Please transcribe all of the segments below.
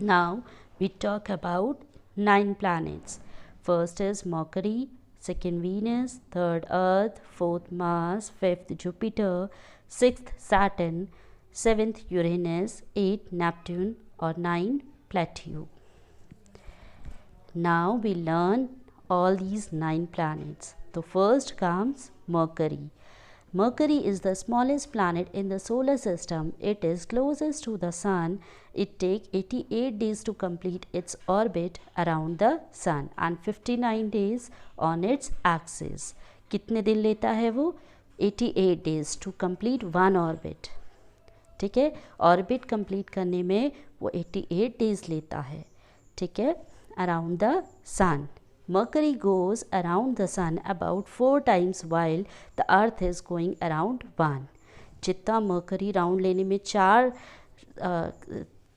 Now we talk about 9 planets. First is Mercury, second Venus, third Earth, fourth Mars, fifth Jupiter, sixth Saturn, seventh Uranus, eighth Neptune, or 9 Plato. Now we learn all these 9 planets. The first comes Mercury. Mercury is the smallest planet in the solar system. It is closest to the sun. It takes 88 days to complete its orbit around the sun and 59 days on its axis. कितने दिन लेता है वो? 88 days to complete one orbit. ठीक है, orbit complete करने में वो 88 डेज लेता है. ठीक है, around the sun. Mercury goes around the sun about 4 times while the earth is going around 1. जितना Mercury राउंड लेने में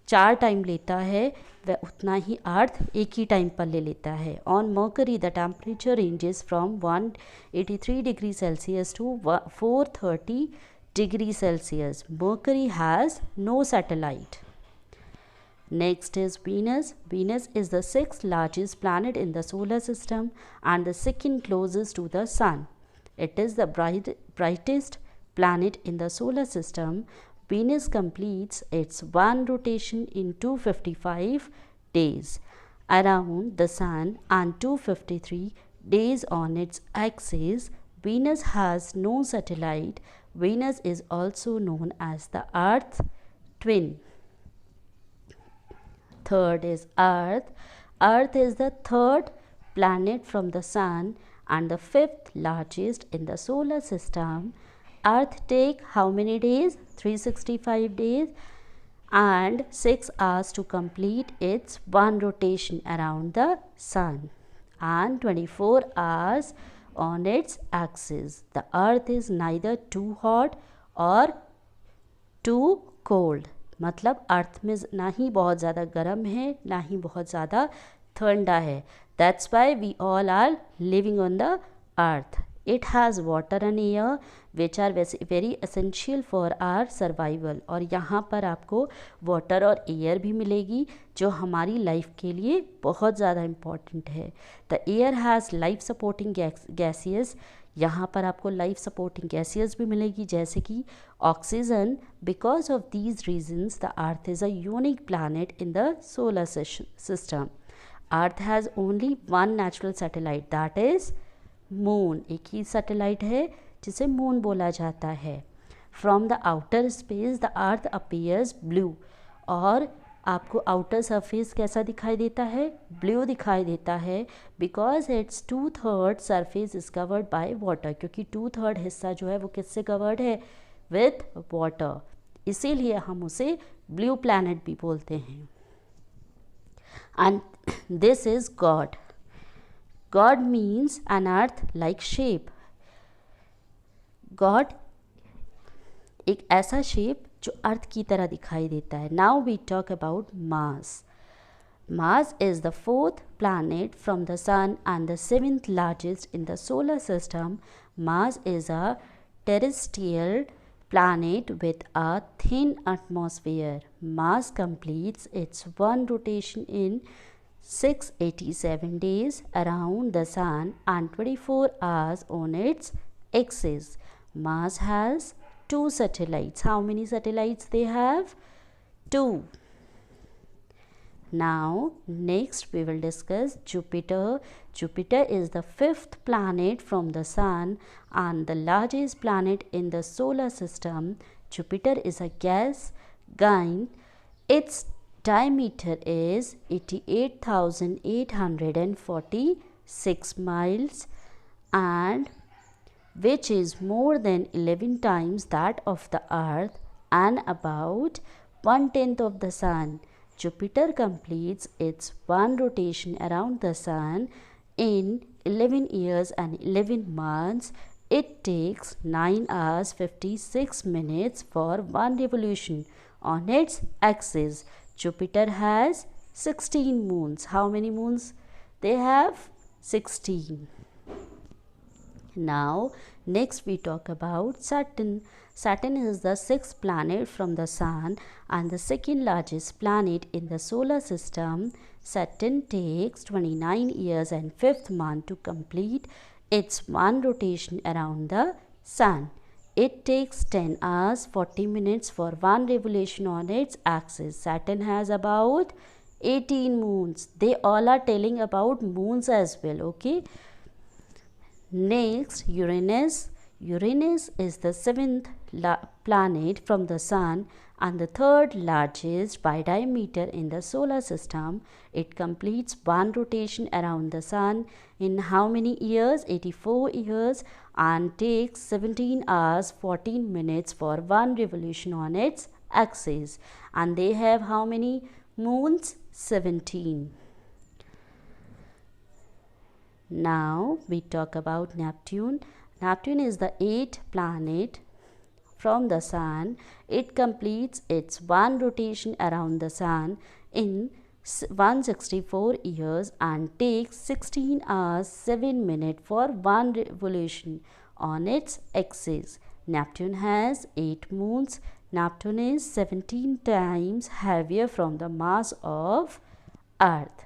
चार टाइम लेता है वह उतना ही अर्थ एक ही टाइम पर ले लेता है. On Mercury the temperature ranges from 183 degree Celsius to 430 degree Celsius. Mercury has no satellite. Next is Venus. Venus is the 6th largest planet in the solar system and the second closest to the sun. It is the brightest planet in the solar system. Venus completes its one rotation in 255 days around the sun and 253 days on its axis. Venus has no satellite. Venus is also known as the Earth twin. Third is Earth. Earth is the third planet from the sun and the fifth largest in the solar system. Earth take how many days? 365 days and 6 hours to complete its one rotation around the sun and 24 hours on its axis. The earth is neither too hot or too cold. मतलब अर्थ में ना ही बहुत ज़्यादा गर्म है ना ही बहुत ज़्यादा ठंडा है. That's why we all are living on the earth. It has water and air which are very essential for our survival. और यहाँ पर आपको वाटर और एयर भी मिलेगी जो हमारी लाइफ के लिए बहुत ज़्यादा इम्पॉर्टेंट है. The air has life supporting gaseous. यहाँ पर आपको लाइफ सपोर्टिंग गैसियस भी मिलेगी जैसे कि oxygen. Because of these reasons the earth is a unique planet in the solar system. Earth has only one natural satellite that is moon. एक ही satellite है जिसे मून बोला जाता है. From the outer space the earth appears blue. और आपको outer surface कैसा दिखाई देता है? ब्लू दिखाई देता है because its 2/3 surface is covered by water. क्योंकि 2/3 हिस्सा जो है वो किससे कवर्ड है? With water. इसीलिए हम उसे ब्लू प्लैनेट भी बोलते हैं. And this is god. God means an earth like shape. God एक ऐसा शेप जो अर्थ की तरह दिखाई देता है. Now we talk about Mars. Mars is the fourth planet from the Sun and the seventh largest in the solar system. Mars is a terrestrial planet with a thin atmosphere. Mars completes its one rotation in 687 days around the Sun and 24 hours on its axis. Mars has 2 satellites. How many satellites they have? 2. Now next we will discuss Jupiter. Jupiter is the 5th planet from the Sun and the largest planet in the solar system. Jupiter is a gas giant. Its diameter is 88,846 miles and which is more than 11 times that of the Earth and about 1/10 of the Sun. Jupiter completes its one rotation around the Sun in 11 years and 11 months. It takes 9 hours 56 minutes for one revolution on its axis. Jupiter has 16 moons. How many moons they have? 16. Now, next we talk about Saturn. Saturn is the sixth planet from the Sun and the second largest planet in the solar system. Saturn takes 29 years and 5th month to complete its one rotation around the Sun. It takes 10 hours 40 minutes for one revolution on its axis. Saturn has about 18 moons. They all are telling about moons as well, okay? Next, Uranus. Uranus is the seventh planet from the Sun and the third largest by diameter in the solar system. It completes one rotation around the Sun in how many years? 84 years, and takes 17 hours 14 minutes for one revolution on its axis. And they have how many moons? 17. Now we talk about Neptune. Neptune is the eighth planet from the Sun. It completes its one rotation around the Sun in 164 years and takes 16 hours 7 minutes for one revolution on its axis. Neptune has 8 moons. Neptune is 17 times heavier from the mass of Earth.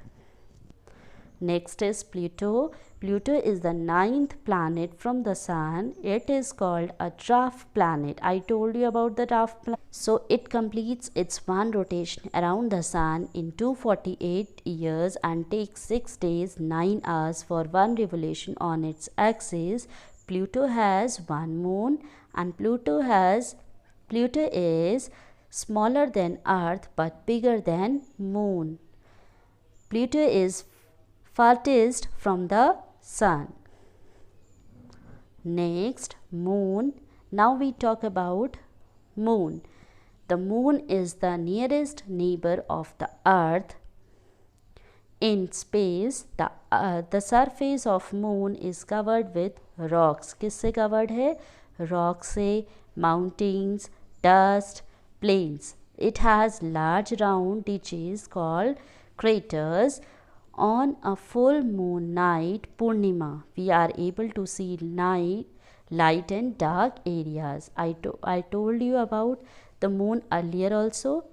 Next is Pluto. Pluto is the ninth planet from the Sun. It is called a dwarf planet. I told you about the dwarf planet. So it completes its one rotation around the Sun in 248 years and takes 6 days 9 hours for one revolution on its axis. Pluto has one moon, and Pluto is smaller than Earth but bigger than Moon. Pluto is farthest from the Sun. Next, Moon. Now we talk about Moon. The Moon is the nearest neighbor of the Earth. In space, the surface of Moon is covered with rocks. किससे covered है? Rocks से, mountains, dust, plains. It has large round ditches called craters. On a full moon night, Purnima, we are able to see light and dark areas. I told you about the moon earlier also.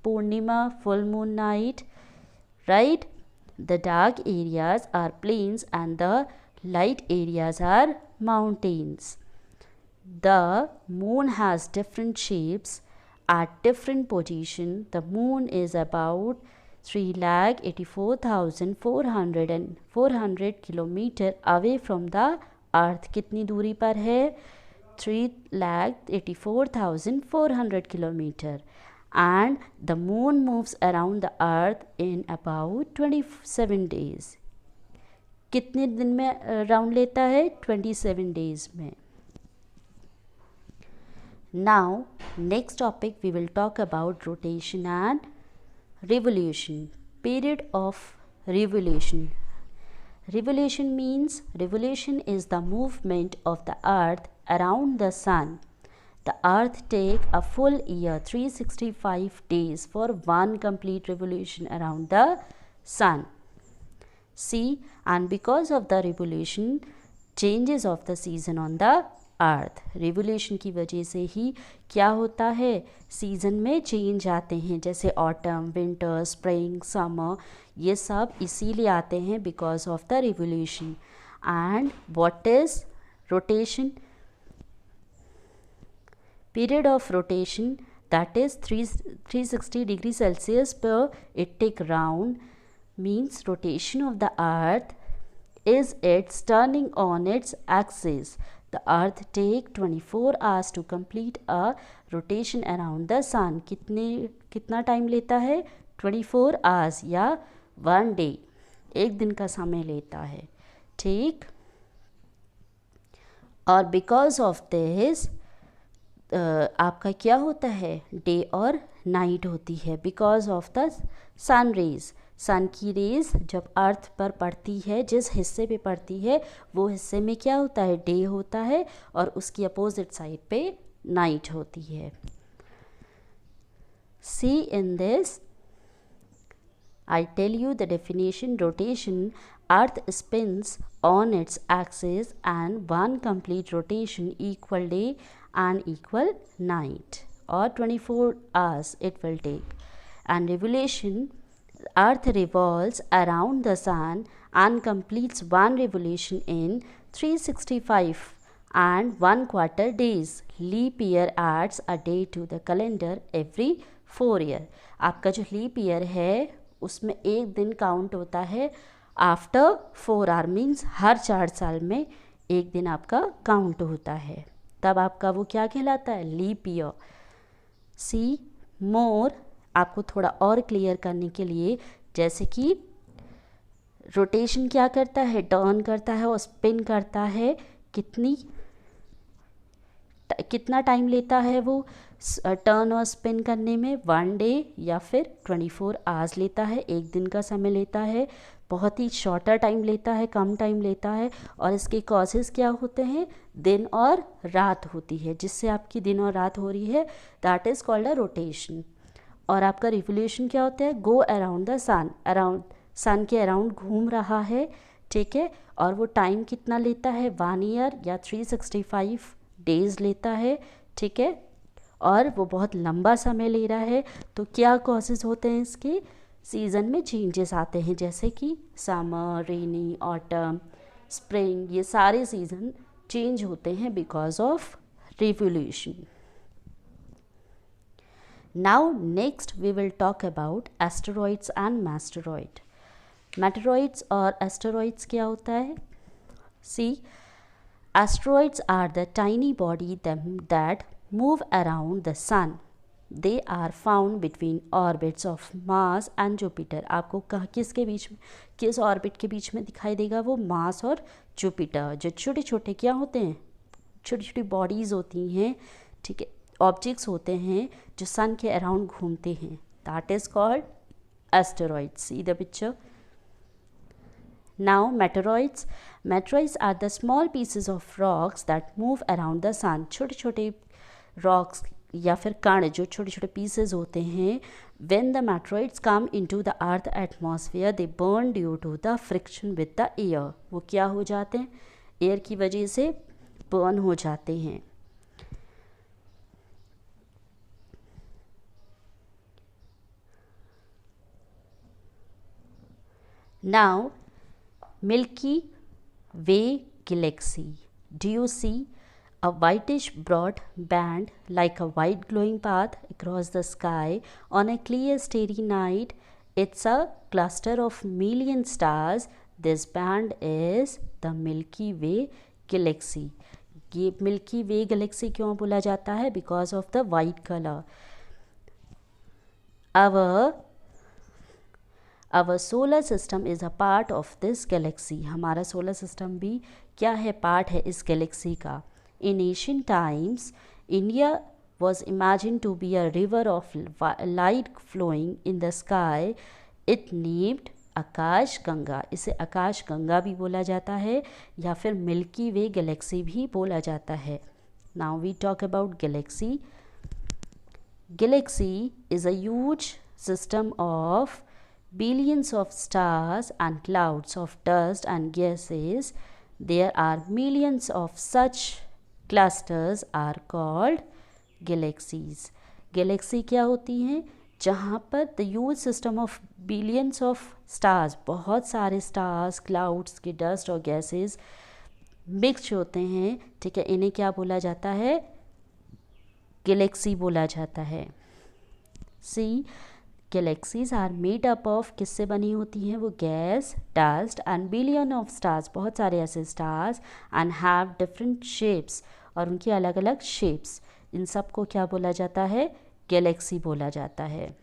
Purnima, full moon night, right? The dark areas are plains and the light areas are mountains. The moon has different shapes at different position. The moon is about 3,84,400 kilometre away from the earth. कितनी दूरी पर है? 3,84,400 kilometre. And the moon moves around the earth in about 27 days. कितने दिन में round लेता है? 27 days में. Now, next topic we will talk about rotation and revolution. Period of revolution. Revolution means revolution is the movement of the earth around the sun. The earth takes a full year, 365 days for one complete revolution around the sun. See, and because of the revolution, changes of the season on the earth. Revolution की वजह से ही क्या होता है? Season में change आते हैं, जैसे ऑटम, विंटर, स्प्रिंग, समर, ये सब इसीलिए आते हैं because of the revolution. And what is rotation? Period of rotation, that is 360 degree Celsius per ectic round, means rotation of the earth is its turning on its axis. The earth take 24 hours to complete a rotation around the sun. कितना time लेता है? 24 hours या 1 day, एक दिन का समय लेता है. ठीक. और बिकॉज ऑफ दिस आपका क्या होता है? डे और नाइट होती है because of the sun rays. Sun की रेज जब अर्थ पर पड़ती है, जिस हिस्से पे पड़ती है वो हिस्से में क्या होता है? डे होता है, और उसकी अपोजिट साइड पे नाइट होती है. See in this, I tell you the definition. Rotation, Earth spins on its axis and one complete rotation equal day and equal night, or 24 hours it will take. And revolution, Earth revolves around the sun and completes one revolution in 365 and 1/4 days. Leap year adds a day to the calendar every 4 year. आपका जो leap year है उसमें एक दिन count होता है after 4 our, means हर 4 साल में एक दिन आपका काउंट होता है, तब आपका वो क्या कहलाता है, लीप ईयर. सी मोर, आपको थोड़ा और क्लियर करने के लिए, जैसे कि रोटेशन क्या करता है, टर्न करता है और स्पिन करता है, कितना टाइम लेता है वो टर्न और स्पिन करने में, 1 डे या फिर 24 आवर्स लेता है, एक दिन का समय लेता है, बहुत ही शॉर्टर टाइम लेता है, कम टाइम लेता है. और इसके कॉजेज़ क्या होते हैं, दिन और रात होती है, जिससे आपकी दिन और रात हो रही है, that is called a rotation. और आपका रिवोल्यूशन क्या होता है, go around the sun, around sun के अराउंड घूम रहा है, ठीक है. और वो टाइम कितना लेता है, 1 ईयर या 365 डेज़ लेता है, ठीक है. और वो बहुत लंबा समय ले रहा है. तो क्या कॉजेज़ होते हैं इसके, सीज़न में चेंजेस आते हैं, जैसे कि समर, रेनी, ऑटम, स्प्रिंग, ये सारे सीज़न चेंज होते हैं because of revolution. Now next we will talk about asteroids and meteoroid. Meteoroids और asteroids क्या होता है? See, asteroids are the tiny body that move around the sun. They are found between orbits of Mars and Jupiter. आपको किसके बीच में, किस orbit के बीच में दिखाई देगा, वो मार्स और जुपिटर. जो छोटे छोटे क्या होते हैं, छोटी छोटी बॉडीज़ होती हैं, ठीक है, ऑब्जेक्ट्स होते हैं जो सन के अराउंड घूमते हैं, that is called asteroids. See the picture. Now meteoroids. Meteoroids are the small pieces of rocks that move around the sun. छोटे छोटे रॉक्स या फिर कण जो छोटे छोटे पीसेस होते हैं, when the meteoroids come into the earth atmosphere they burn due to the friction with the air. वो क्या हो जाते हैं, एयर की वजह से बर्न हो जाते हैं. Now, Milky Way galaxy. Do you see a whitish broad band like a white glowing path across the sky on a clear starry night? It's a cluster of million stars. This band is the Milky Way galaxy. ये milky वे Galaxy क्यों बोला जाता है, because of the white colour. Our solar system is a part of this galaxy. हमारा solar system भी क्या है, part है इस गैलेक्सी का. In ancient times, India was imagined to be a river of light flowing in the sky. It named आकाश गंगा. इसे आकाश गंगा भी बोला जाता है या फिर मिल्की वे गैलेक्सी भी बोला जाता है. Now we talk about galaxy. Galaxy is a huge system of billions of stars and clouds of dust and gases. There are millions of such clusters are called galaxies. Galaxy क्या होती हैं, जहाँ पर the huge system of billions of stars, बहुत सारे stars, clouds के dust और gases mix होते हैं, ठीक है, इन्हें क्या बोला जाता है, गैलेक्सी बोला जाता है. See galaxies are made up of, किससे बनी होती हैं वो, gas, dust and billion of stars, बहुत सारे ऐसे stars, and have different shapes, और उनकी अलग अलग शेप्स. इन सब को क्या बोला जाता है, गैलेक्सी बोला जाता है.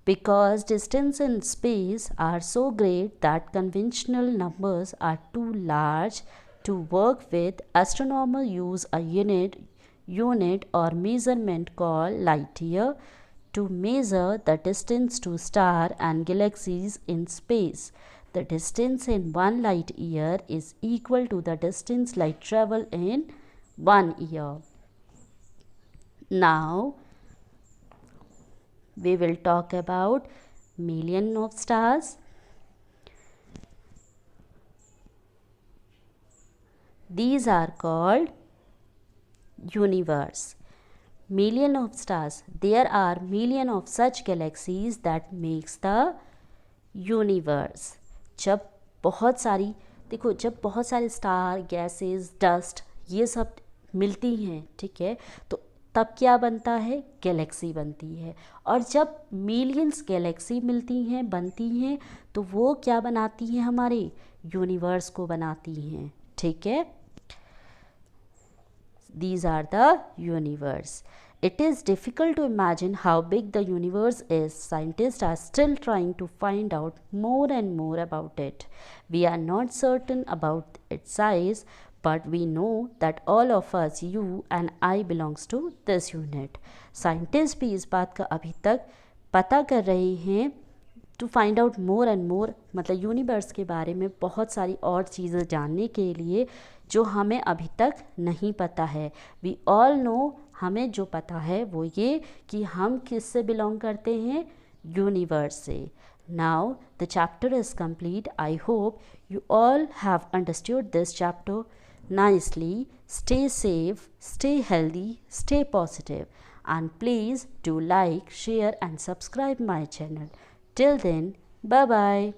Because distance in space are so great that conventional numbers are too large to work with, astronomers use a unit or measurement called light year to measure the distance to star and galaxies in space. The distance in 1 light year is equal to the distance light travel in 1 year. Now we will talk about million of stars. These are called universe. Million of stars. There are million of such galaxies that makes the universe. जब बहुत सारी, देखो, जब बहुत सारे star, gases, dust ये सब मिलती हैं, ठीक है, तो तब क्या बनता है? गैलेक्सी बनती है। और जब मिलियंस गैलेक्सी मिलती हैं, बनती हैं, तो वो क्या बनाती हैं? हमारे यूनिवर्स को बनाती हैं, ठीक है। These are the universe. It is difficult to imagine how big the universe is. Scientists are still trying to find out more and more about it. We are not certain about its size, but we know that all of us, you and I, belongs to this unit. Scientists भी इस बात का अभी तक पता कर रहे हैं, to find out more and more, मतलब यूनिवर्स के बारे में बहुत सारी और चीज़ें जानने के लिए जो हमें अभी तक नहीं पता है। वी ऑल नो, हमें जो पता है वो ये कि हम किस से बिलोंग करते हैं? यूनिवर्स से। Now the chapter is complete. I hope you all have understood this chapter nicely. Stay safe, stay healthy, stay positive, and please do like, share and subscribe my channel. Till then, bye bye.